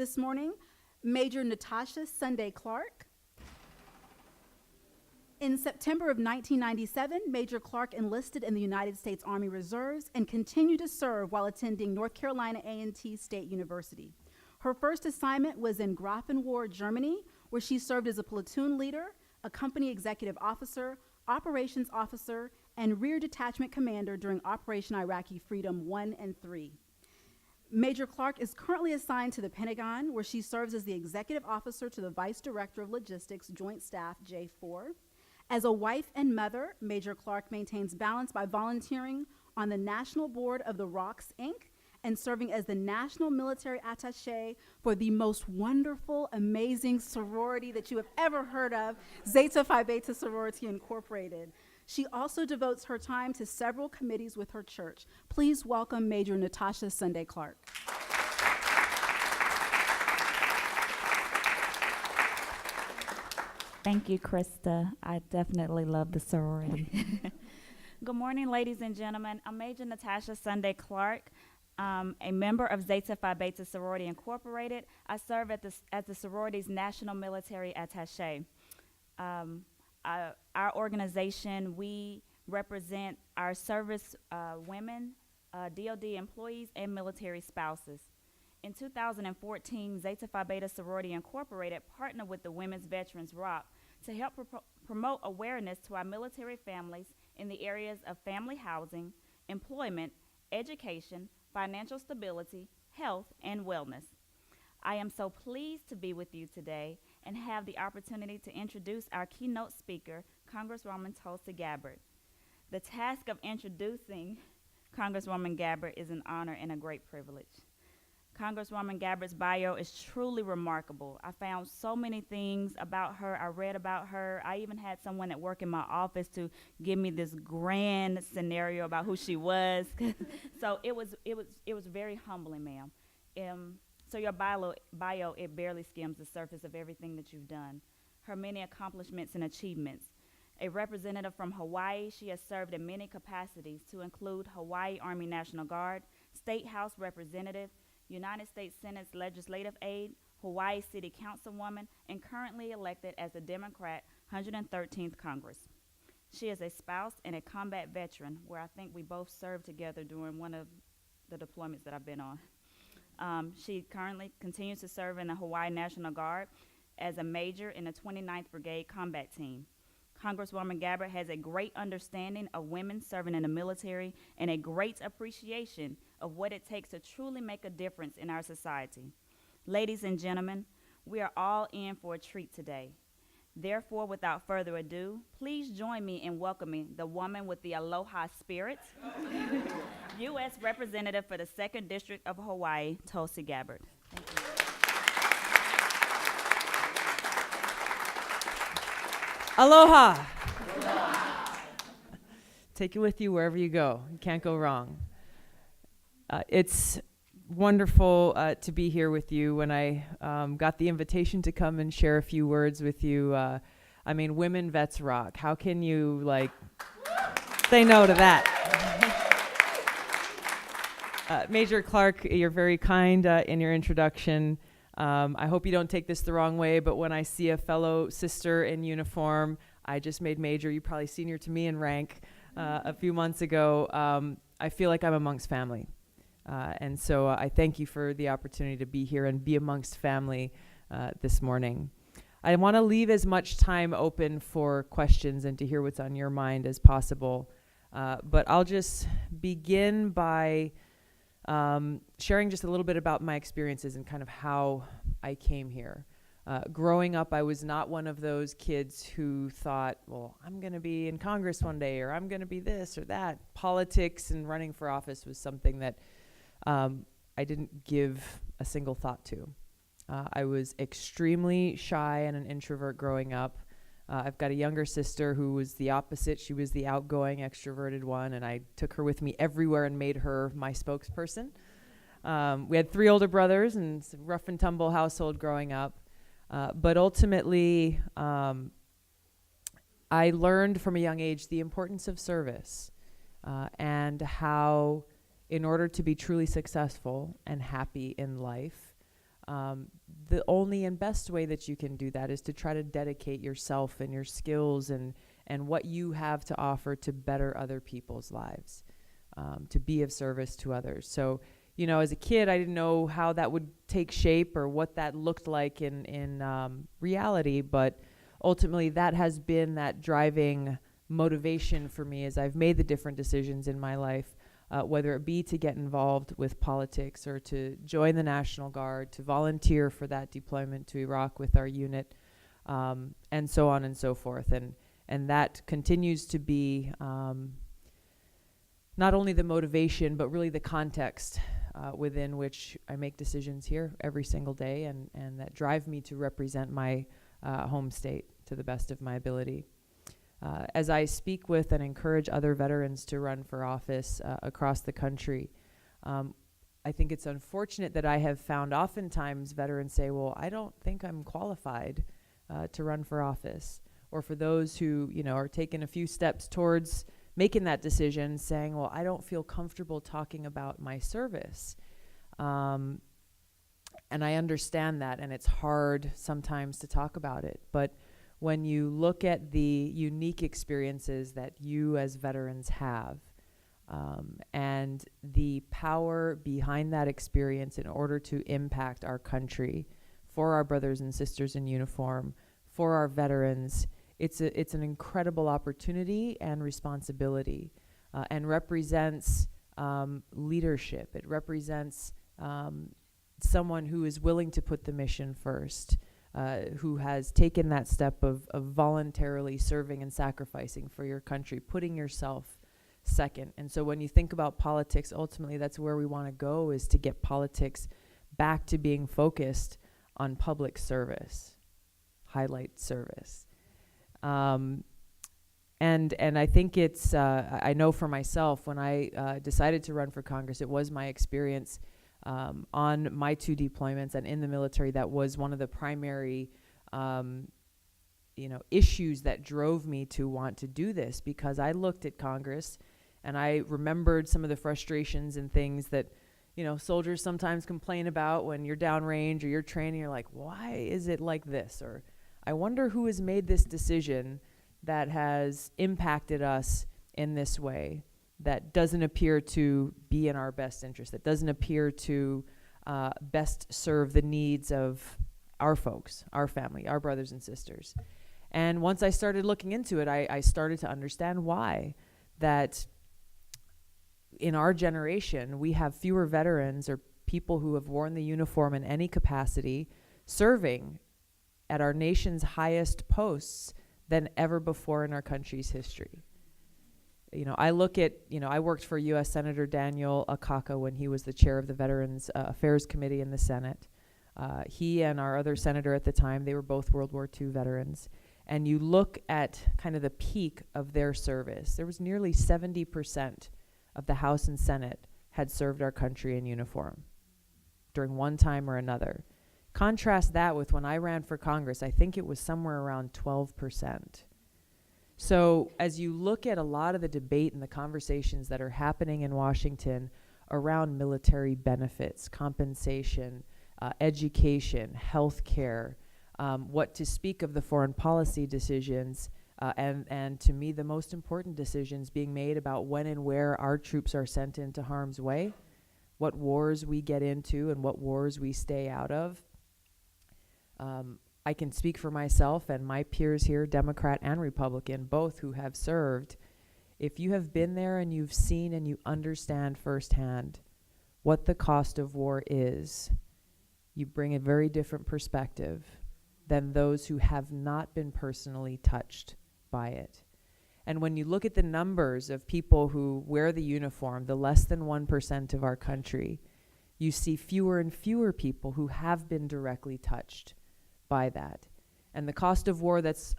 this morning, Major Natasha Sunday Clark. In September of 1997, Major Clark enlisted in the United States Army Reserves and continued to serve while attending North Carolina A&T State University. Her first assignment was in Grafenwohr, Germany, where she served as a platoon leader, a company executive officer, operations officer, and rear detachment commander during Operation Iraqi Freedom 1 and 3. Major Clark is currently assigned to the Pentagon, where she serves as the executive officer to the Vice Director of Logistics Joint Staff J4. As a wife and mother, Major Clark maintains balance by volunteering on the National Board of the ROCKS, Inc., and serving as the National Military Attaché for the most wonderful, amazing sorority that you have ever heard of, Zeta Phi Beta Sorority Incorporated. She also devotes her time to several committees with her church. Please welcome Major Natasha Sunday Clark. Thank you, Krista. I definitely love the sorority. Good morning, ladies and gentlemen. I'm Major Natasha Sunday Clark, a member of Zeta Phi Beta Sorority Incorporated. I serve as the sorority's National Military Attaché. Our organization, we represent our service women, DoD employees, and military spouses. In 2014, Zeta Phi Beta Sorority Incorporated partnered with the Women's Veterans ROC to help promote awareness to our military families in the areas of family housing, employment, education, financial stability, health, and wellness. I am so pleased to be with you today and have the opportunity to introduce our keynote speaker, Congresswoman Tulsi Gabbard. The task of introducing Congresswoman Gabbard is an honor and a great privilege. Congresswoman Gabbard's bio is truly remarkable. I found so many things about her. I read about her. I even had someone at work in my office to give me this grand scenario about who she was. So it was very humbling, ma'am. So your bio, it barely skims the surface of everything that you've done. Her many accomplishments and achievements. A representative from Hawaii, she has served in many capacities to include Hawaii Army National Guard, State House Representative, United States Senate's legislative aide, Hawaii City Councilwoman, and currently elected as a Democrat 113th Congress. She is a spouse and a combat veteran, where I think we both served together during one of the deployments that I've been on. She currently continues to serve in the Hawaii National Guard as a major in the 29th Brigade Combat Team. Congresswoman Gabbard has a great understanding of women serving in the military and a great appreciation of what it takes to truly make a difference in our society. Ladies and gentlemen, we are all in for a treat today. Therefore, without further ado, please join me in welcoming the woman with the aloha spirit, U.S. Representative for the 2nd District of Hawaii, Tulsi Gabbard. Thank you. Aloha. Take it with you wherever you go. You can't go wrong. It's wonderful to be here with you. When I got the invitation to come and share a few words with you, I mean, women vets rock. How can you, say no to that? Major Clark, you're very kind in your introduction. I hope you don't take this the wrong way, but when I see a fellow sister in uniform, I just made Major, you probably senior to me in rank a few months ago, I feel like I'm amongst family. And so I thank you for the opportunity to be here and be amongst family this morning. I want to leave as much time open for questions and to hear what's on your mind as possible. But I'll just begin by sharing just a little bit about my experiences and kind of how I came here. Growing up, I was not one of those kids who thought, well, I'm going to be in Congress one day, or I'm going to be this or that. Politics and running for office was something that I didn't give a single thought to. I was extremely shy and an introvert growing up. I've got a younger sister who was the opposite. She was the outgoing, extroverted one, and I took her with me everywhere and made her my spokesperson. We had 3 older brothers, and it's a rough and tumble household growing up. But ultimately, I learned from a young age the importance of service and how, in order to be truly successful and happy in life, The only and best way that you can do that is to try to dedicate yourself and your skills and what you have to offer to better other people's lives, to be of service to others. So, you know, as a kid, I didn't know how that would take shape or what that looked like in reality, but ultimately that has been that driving motivation for me as I've made the different decisions in my life, whether it be to get involved with politics or to join the National Guard, to volunteer for that deployment to Iraq with our unit, and so on and so forth. And that continues to be not only the motivation, but really the context within which I make decisions here every single day, and that drive me to represent my home state to the best of my ability. As I speak with and encourage other veterans to run for office across the country, I think it's unfortunate that I have found oftentimes veterans say, well, I don't think I'm qualified to run for office. Or for those who, you know, are taking a few steps towards making that decision, saying, well, I don't feel comfortable talking about my service. And I understand that, and it's hard sometimes to talk about it. But when you look at the unique experiences that you as veterans have, and the power behind that experience in order to impact our country, for our brothers and sisters in uniform, for our veterans, it's an incredible opportunity and responsibility, and represents leadership. It represents someone who is willing to put the mission first, who has taken that step of voluntarily serving and sacrificing for your country, putting yourself second. And so when you think about politics, ultimately that's where we want to go, is to get politics back to being focused on public service, highlight service. And I think it's, I know for myself, when I decided to run for Congress, it was my experience on my 2 deployments and in the military that was one of the primary issues that drove me to want to do this, because I looked at Congress and I remembered some of the frustrations and things that, you know, soldiers sometimes complain about when you're downrange or you're training. You're like, why is it like this? Or I wonder who has made this decision that has impacted us in this way, that doesn't appear to be in our best interest, that doesn't appear to best serve the needs of our folks, our family, our brothers and sisters. And once I started looking into it, I started to understand why. That in our generation, we have fewer veterans or people who have worn the uniform in any capacity serving at our nation's highest posts than ever before in our country's history. You know, I look at, I worked for U.S. Senator Daniel Akaka when he was the chair of the Veterans Affairs Committee in the Senate. He and our other senator at the time, they were both World War II veterans. And you look at kind of the peak of their service. There was nearly 70% of the House and Senate had served our country in uniform during one time or another. Contrast that with when I ran for Congress, I think it was somewhere around 12%. So as you look at a lot of the debate and the conversations that are happening in Washington around military benefits, compensation, education, health care, what to speak of the foreign policy decisions, and to me the most important decisions being made about when and where our troops are sent into harm's way, what wars we get into and what wars we stay out of. I can speak for myself and my peers here, Democrat and Republican, both who have served. If you have been there and you've seen and you understand firsthand what the cost of war is, you bring a very different perspective than those who have not been personally touched by it. And when you look at the numbers of people who wear the uniform, the less than 1% of our country, you see fewer and fewer people who have been directly touched by that. And the cost of war that's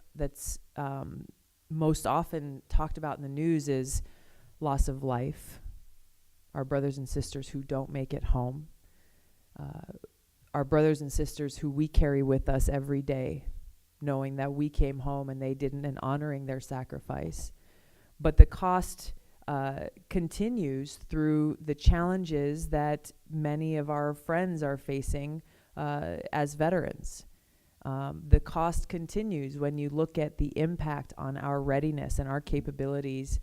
most often talked about in the news is loss of life, our brothers and sisters who don't make it home, our brothers and sisters who we carry with us every day, knowing that we came home and they didn't, and honoring their sacrifice. But the cost continues through the challenges that many of our friends are facing as veterans. The cost continues when you look at the impact on our readiness and our capabilities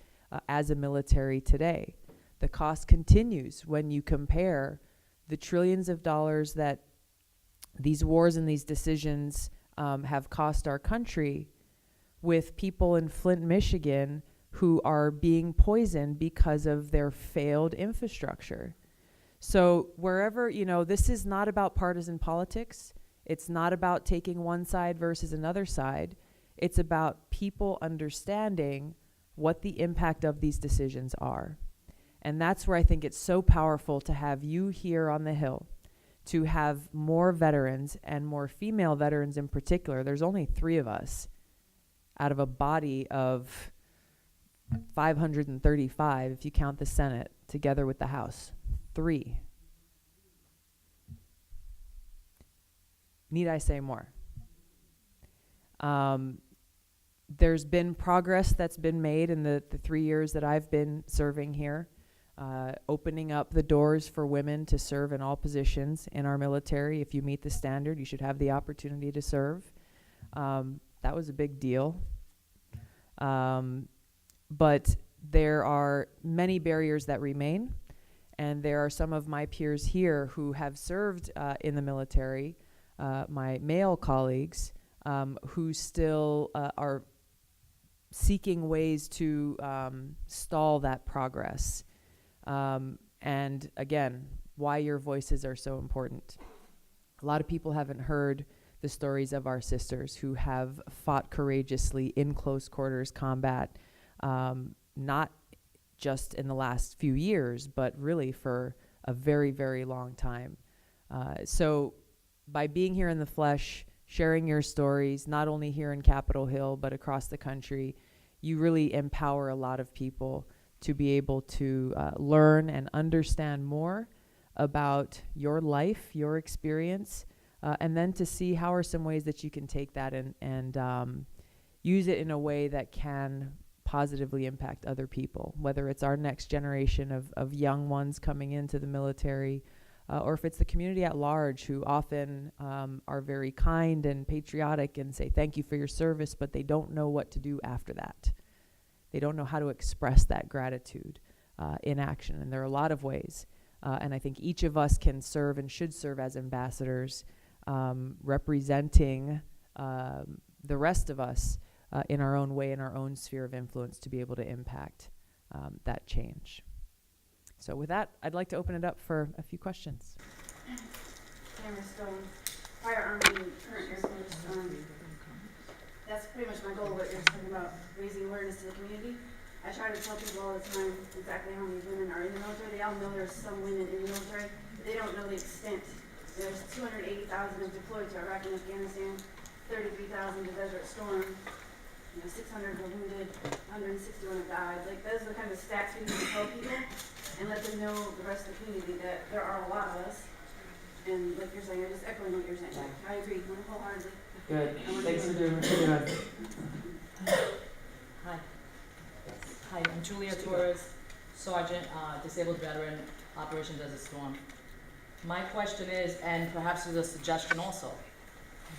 as a military today. The cost continues when you compare the trillions of dollars that these wars and these decisions have cost our country with people in Flint, Michigan who are being poisoned because of their failed infrastructure. So wherever, this is not about partisan politics. It's not about taking one side versus another side. It's about people understanding what the impact of these decisions are. And that's where I think it's so powerful to have you here on the Hill, to have more veterans and more female veterans in particular. There's only 3 of us out of a body of 535, if you count the Senate together with the House. 3. Need I say more? There's been progress that's been made in the 3 years that I've been serving here, opening up the doors for women to serve in all positions in our military. If you meet the standard, you should have the opportunity to serve. That was a big deal. But there are many barriers that remain, and there are some of my peers here who have served in the military, my male colleagues, who still are seeking ways to stall that progress. And again, why your voices are so important. A lot of people haven't heard the stories of our sisters who have fought courageously in close quarters combat, not just in the last few years, but really for a very, very long time. So by being here in the flesh, sharing your stories, not only here in Capitol Hill, but across the country, you really empower a lot of people to be able to learn and understand more about your life, your experience, and then to see how are some ways that you can take that and use it in a way that can positively impact other people, whether it's our next generation of young ones coming into the military, or if it's the community at large who often are very kind and patriotic and say thank you for your service, but they don't know what to do after that. They don't know how to express that gratitude in action. And there are a lot of ways. And I think each of us can serve and should serve as ambassadors, representing the rest of us in our own way, in our own sphere of influence, to be able to impact that change. So with that, I'd like to open it up for a few questions. Cameron Stone, prior Army, current Air Force. That's pretty much my goal, what you're talking about, raising awareness to the community. I try to tell people all the time exactly how many women are in the military. They all know there's some women in the military, but they don't know the extent. There's 280,000 deployed to Iraq and Afghanistan, 33,000 to Desert Storm, 600 were wounded, 161 have died. Like, those are the kind of stats we need to tell people and let them know, the rest of the community, that there are a lot of us. And like you're saying, I'm just echoing what you're saying. I agree, wholeheartedly. Good. Thanks for doing it. Hi. Hi, I'm Julia Torres, Sergeant, Disabled Veteran, Operation Desert Storm. My question is, and perhaps there's a suggestion also,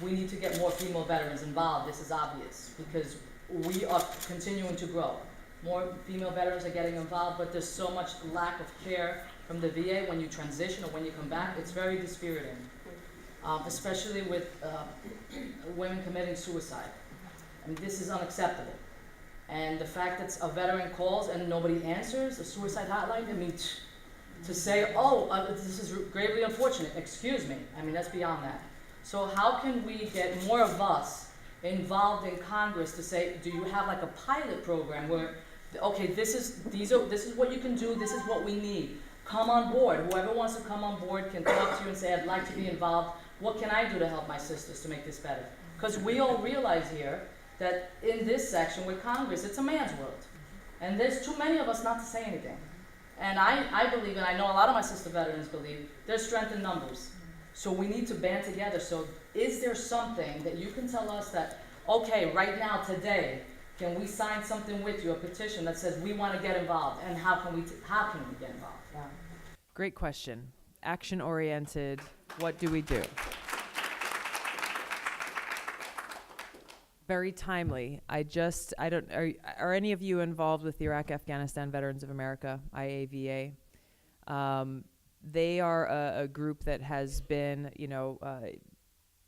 we need to get more female veterans involved. This is obvious because we are continuing to grow. More female veterans are getting involved, but there's so much lack of care from the VA when you transition or when you come back. It's very dispiriting, especially with women committing suicide. I mean, this is unacceptable. And the fact that a veteran calls and nobody answers, a suicide hotline, I mean, to say, this is gravely unfortunate, excuse me. I mean, that's beyond that. So how can we get more of us involved in Congress to say, do you have like a pilot program where, okay, this is what you can do, this is what we need. Come on board. Whoever wants to come on board can talk to you and say, I'd like to be involved. What can I do to help my sisters to make this better? Because we all realize here that in this section with Congress, it's a man's world. And there's too many of us not to say anything. And I believe, and I know a lot of my sister veterans believe, there's strength in numbers. So we need to band together. So is there something that you can tell us that, okay, right now, today, can we sign something with you, a petition that says we want to get involved, and how can we get involved? Yeah. Great question. Action-oriented, what do we do? Very timely. Are any of you involved with the Iraq Afghanistan Veterans of America, IAVA? They are a group that has been,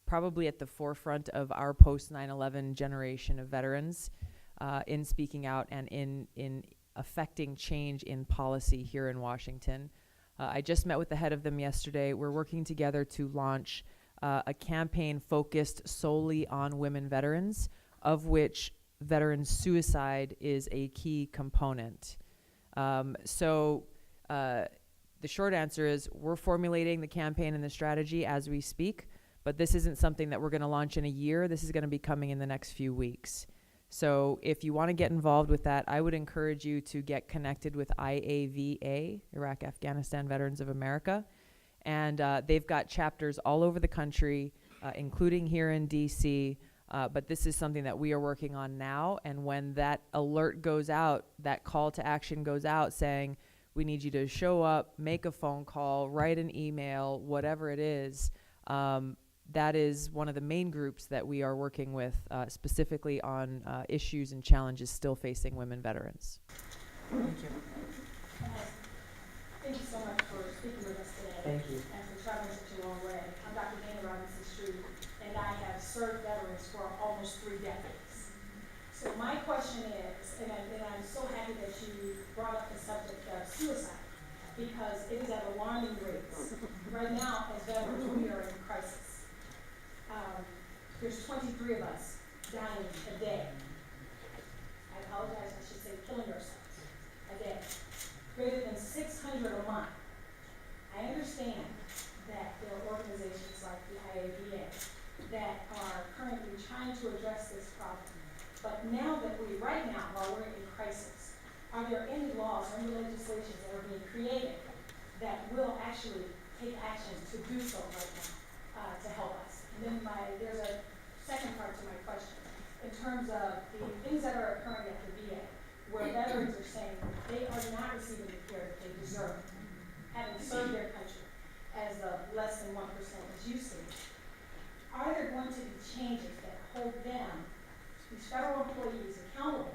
probably at the forefront of our post 9/11 generation of veterans in speaking out and in affecting change in policy here in Washington. I just met with the head of them yesterday. We're working together to launch a campaign focused solely on women veterans, of which veteran suicide is a key component. The short answer is we're formulating the campaign and the strategy as we speak, but this isn't something that we're going to launch in a year. This is going to be coming in the next few weeks. So if you want to get involved with that, I would encourage you to get connected with IAVA, Iraq Afghanistan Veterans of America. And they've got chapters all over the country, including here in DC. But this is something that we are working on now. And when that alert goes out, that call to action goes out saying, we need you to show up, make a phone call, write an email, whatever it is. That is one of the main groups that we are working with specifically on issues and challenges still facing women veterans. Thank you. Thank you so much for speaking with us today. Thank you. And for traveling such a long way. I'm Dr. Dana Robinson Street, and I have served veterans for almost 3 decades. So my question is, and I'm so happy that you brought up the subject of suicide, because it is at alarming rates. Right now, as veterans, we are in crisis. There's 23 of us dying a day. I apologize, I should say killing ourselves a day. Greater than 600 a month. I understand that there are organizations like the IAVA that are currently trying to address this problem. But now that right now, while we're in crisis, are there any laws or any legislations that are being created that will actually take action to do so right now to help us? And then there's a second part to my question. In terms of the things that are occurring at the VA, where veterans are saying they are not receiving the care that they deserve, having served their country as the less than 1% as you see, are there going to be changes that hold them, these federal employees, accountable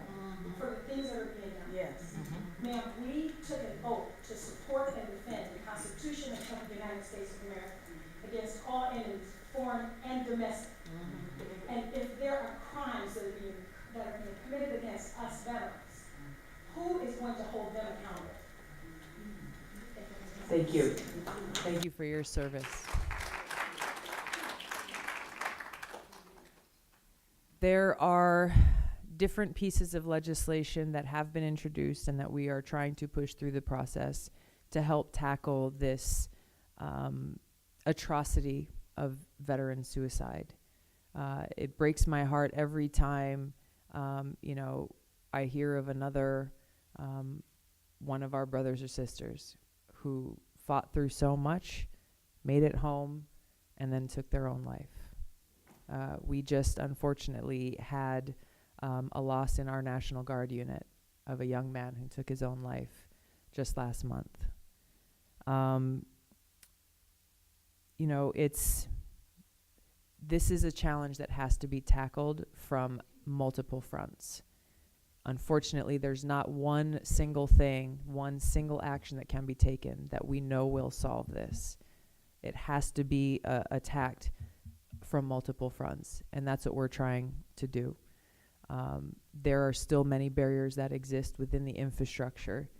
for the things that are being done? Yes. Ma'am, we took an oath to support and defend the Constitution of the United States of America against all enemies, foreign and domestic. And if there are crimes that are being committed against us veterans, who is going to hold them accountable? Thank you. Thank you for your service. There are different pieces of legislation that have been introduced and that we are trying to push through the process to help tackle this atrocity of veteran suicide. It breaks my heart every time, I hear of another one of our brothers or sisters who fought through so much, made it home, and then took their own life. We just unfortunately had a loss in our National Guard unit of a young man who took his own life just last month. This is a challenge that has to be tackled from multiple fronts. Unfortunately, there's not one single thing, one single action that can be taken that we know will solve this. It has to be attacked from multiple fronts, and that's what we're trying to do. There are still many barriers that exist within the infrastructure,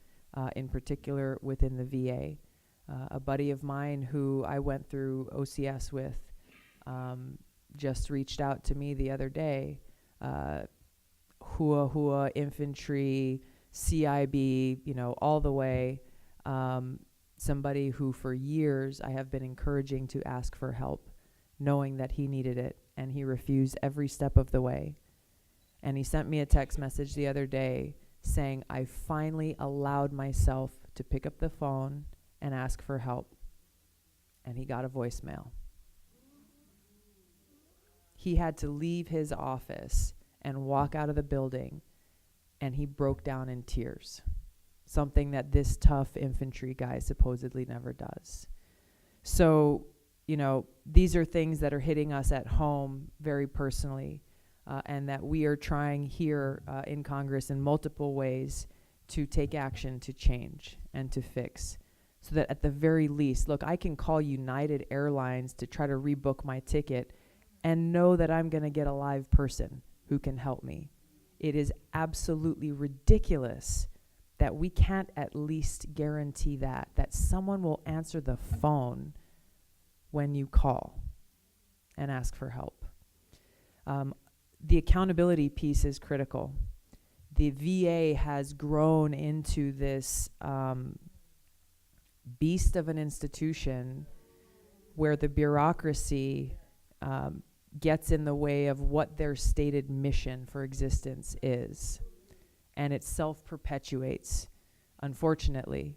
in particular within the VA. A buddy of mine who I went through OCS with just reached out to me the other day. Hua infantry, CIB, all the way. Somebody who for years I have been encouraging to ask for help, knowing that he needed it, and he refused every step of the way. And he sent me a text message the other day saying, I finally allowed myself to pick up the phone and ask for help. And he got a voicemail. He had to leave his office and walk out of the building, and he broke down in tears. Something that this tough infantry guy supposedly never does. So, these are things that are hitting us at home very personally. and that we are trying here in Congress in multiple ways to take action to change and to fix. So that at the very least, look, I can call United Airlines to try to rebook my ticket and know that I'm going to get a live person who can help me. It is absolutely ridiculous that we can't at least guarantee that someone will answer the phone when you call and ask for help. The accountability piece is critical. The VA has grown into this beast of an institution where the bureaucracy gets in the way of what their stated mission for existence is. And it self-perpetuates, unfortunately.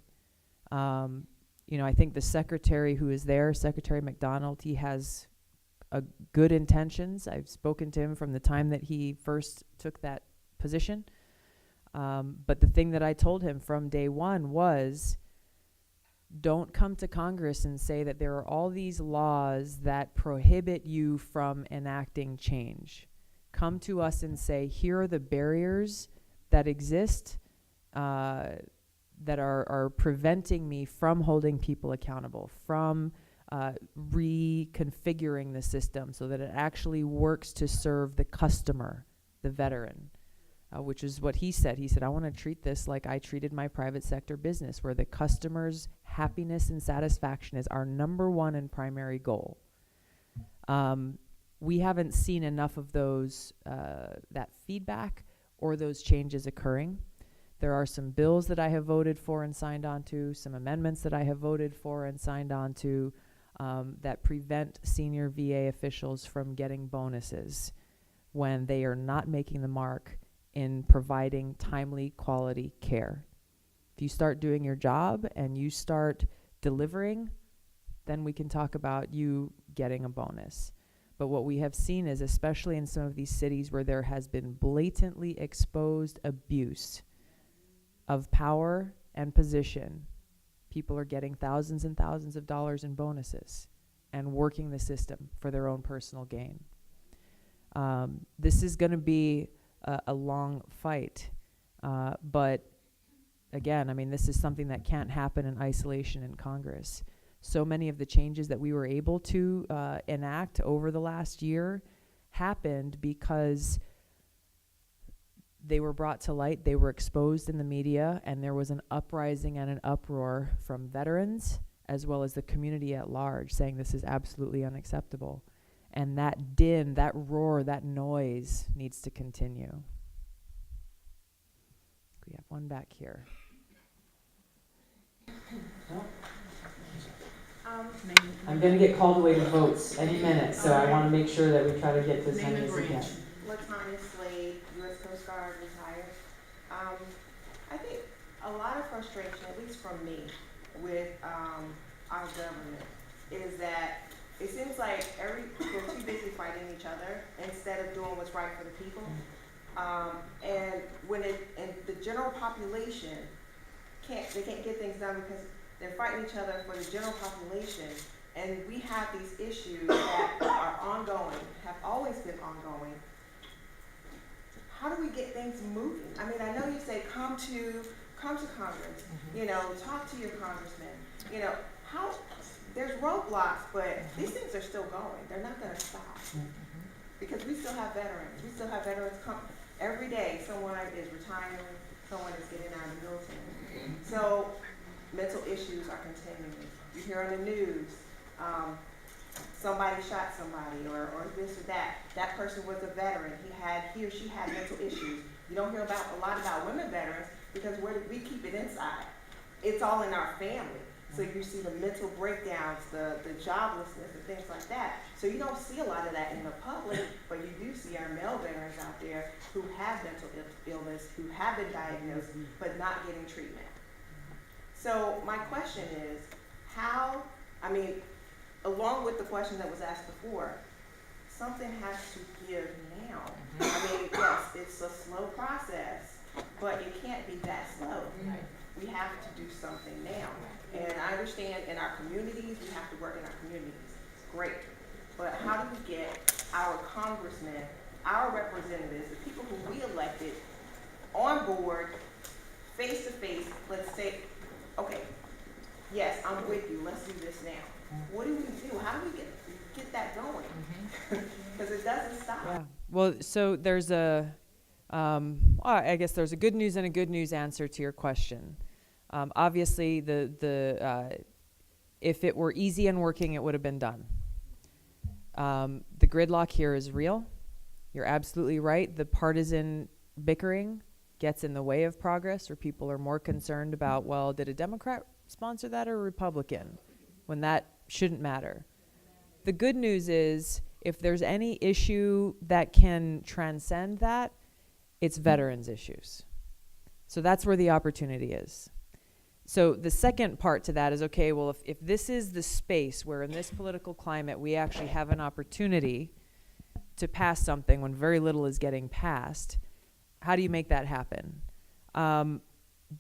I think the secretary who is there, Secretary McDonald, he has good intentions. I've spoken to him from the time that he first took that position. But the thing that I told him from day one was, don't come to Congress and say that there are all these laws that prohibit you from enacting change. Come to us and say, here are the barriers that exist that are preventing me from holding people accountable, from reconfiguring the system so that it actually works to serve the customer, the veteran. Which is what he said. He said, I want to treat this like I treated my private sector business, where the customer's happiness and satisfaction is our number one and primary goal. We haven't seen enough of those, that feedback or those changes occurring. There are some bills that I have voted for and signed on to, some amendments that I have voted for and signed on to that prevent senior VA officials from getting bonuses when they are not making the mark in providing timely, quality care. If you start doing your job and you start delivering, then we can talk about you getting a bonus. But what we have seen is, especially in some of these cities where there has been blatantly exposed abuse of power and position, people are getting thousands and thousands of dollars in bonuses and working the system for their own personal gain. This is going to be a long fight. But again, this is something that can't happen in isolation in Congress. So many of the changes that we were able to enact over the last year happened because they were brought to light, they were exposed in the media, and there was an uprising and an uproar from veterans as well as the community at large saying this is absolutely unacceptable. And that din, that roar, that noise needs to continue. We have one back here. I'm going to get called away to votes any minute, so I want to make sure that we try to get to as many as we can. Latanya Slade, U.S. Coast Guard, retired. I think a lot of frustration, at least from me, with our government is that it seems like they're too busy fighting each other instead of doing what's right for the people. And the general population can't get things done because they're fighting each other for the general population. And we have these issues that are ongoing, have always been ongoing. How do we get things moving? I know you say come to Congress, talk to your congressman. There's roadblocks, but these things are still going. They're not going to stop because we still have veterans. We still have veterans come every day. Someone is retiring, someone is getting out of the military. So mental issues are continuing. You hear on the news, somebody shot somebody or this or that. That person was a veteran. He or she had mental issues. You don't hear a lot about women veterans because we keep it inside. It's all in our family. So you see the mental breakdowns, the joblessness, and things like that. So you don't see a lot of that in the public, but you do see our male veterans out there who have mental illness, who have been diagnosed, but not getting treatment. So my question is, along with the question that was asked before, something has to give now. Yes, it's a slow process, but it can't be that slow. We have to do something now. And I understand in our communities, we have to work in our communities. Great. But how do we get our congressmen our representatives, the people who we elected, on board, face to face, let's say, okay, yes, I'm with you, let's do this now. What do we do? How do we get that going? Because it doesn't stop. Yeah. Well, so there's I guess there's a good news and a good news answer to your question. Obviously, if it were easy and working, it would have been done. The gridlock here is real. You're absolutely right. The partisan bickering gets in the way of progress, where people are more concerned about, well, did a Democrat sponsor that or a Republican, when that shouldn't matter. The good news is, if there's any issue that can transcend that, it's veterans issues. So that's where the opportunity is. So the second part to that is, okay, well, if this is the space where in this political climate we actually have an opportunity to pass something when very little is getting passed, how do you make that happen?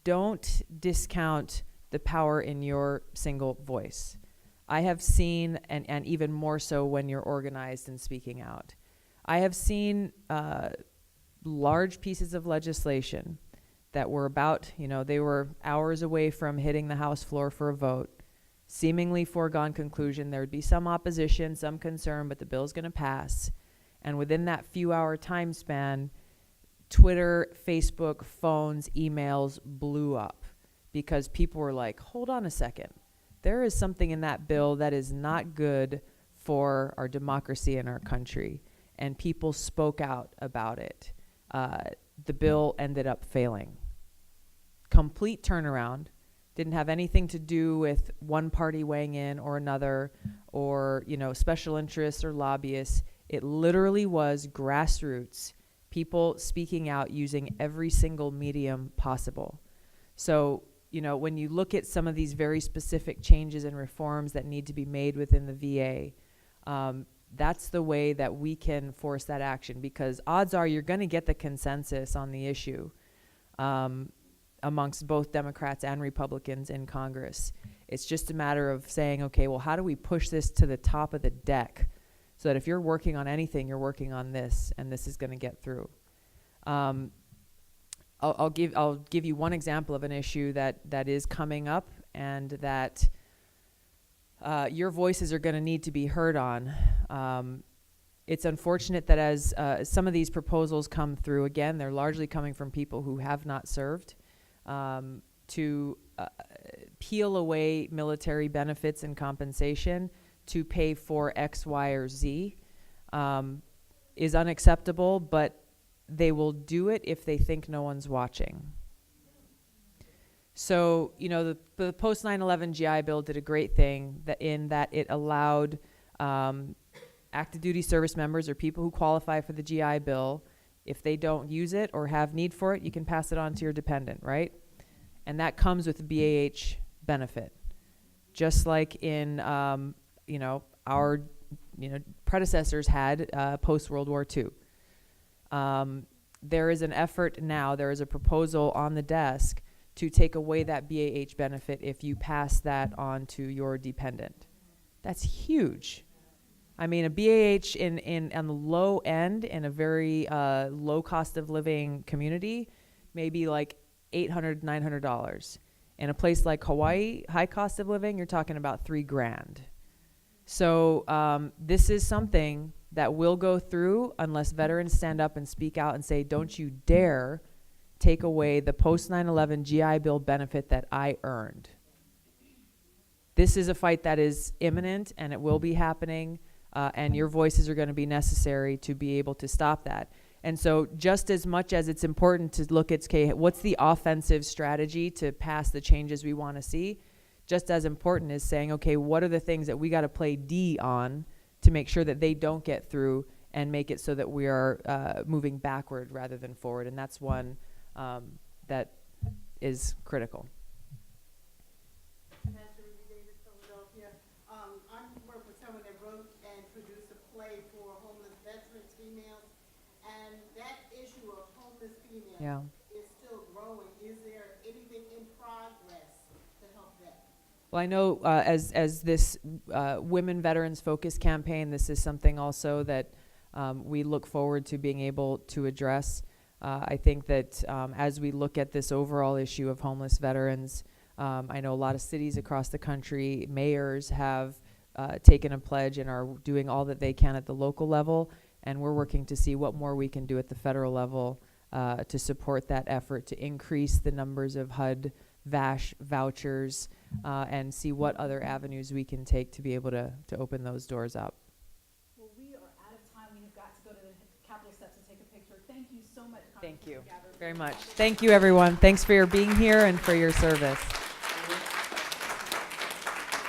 Don't discount the power in your single voice. I have seen, and even more so when you're organized and speaking out, I have seen large pieces of legislation that were about, they were hours away from hitting the House floor for a vote, seemingly foregone conclusion. There would be some opposition, some concern, but the bill's going to pass. And within that few-hour time span, Twitter, Facebook, phones, emails blew up because people were like, hold on a second. There is something in that bill that is not good for our democracy and our country. And people spoke out about it. The bill ended up failing. Complete turnaround. Didn't have anything to do with one party weighing in or another, or special interests or lobbyists. It literally was grassroots, people speaking out using every single medium possible. So, when you look at some of these very specific changes and reforms that need to be made within the VA, that's the way that we can force that action, because odds are you're going to get the consensus on the issue amongst both Democrats and Republicans in Congress. It's just a matter of saying, okay, well, how do we push this to the top of the deck so that if you're working on anything, you're working on this, and this is going to get through. I'll give you one example of an issue that is coming up, and that your voices are going to need to be heard on. It's unfortunate that as some of these proposals come through, again, they're largely coming from people who have not served, to peel away military benefits and compensation to pay for X, Y, or Z is unacceptable, but they will do it if they think no one's watching. So, the post 9/11 GI Bill did a great thing in that it allowed active duty service members or people who qualify for the GI Bill, if they don't use it or have need for it, you can pass it on to your dependent, right? And that comes with a BAH benefit. Just like in, our, predecessors had post-World War II. There is an effort now, there is a proposal on the desk to take away that BAH benefit if you pass that on to your dependent. That's huge. I mean, a BAH on the low end in a very low cost of living community, maybe like $800, $900. In a place like Hawaii, high cost of living, you're talking about $3,000. So this is something that will go through unless veterans stand up and speak out and say, don't you dare take away the post 9/11 GI Bill benefit that I earned. This is a fight that is imminent, and it will be happening, and your voices are going to be necessary to be able to stop that. And so just as much as it's important to look at, okay, what's the offensive strategy to pass the changes we want to see, just as important is saying, okay, what are the things that we got to play D on to make sure that they don't get through and make it so that we are moving backward rather than forward. And that's one that is critical. Pastor Ruby Davis, Philadelphia. I work with someone that wrote and produced a play for homeless veterans females, and that issue of homeless females is still growing. Is there anything in progress to help that? Well, I know as this Women Veterans Focus campaign, this is something also that we look forward to being able to address. I think that as we look at this overall issue of homeless veterans, I know a lot of cities across the country, mayors have taken a pledge and are doing all that they can at the local level, and we're working to see what more we can do at the federal level to support that effort to increase the numbers of HUD VASH vouchers and see what other avenues we can take to be able to open those doors up. Well, we are out of time. We have got to go to the Capitol steps to take a picture. Thank you so much, Thank you Congresswoman Gabbard. very much. Thank you, everyone. Thanks for your being here and for your service.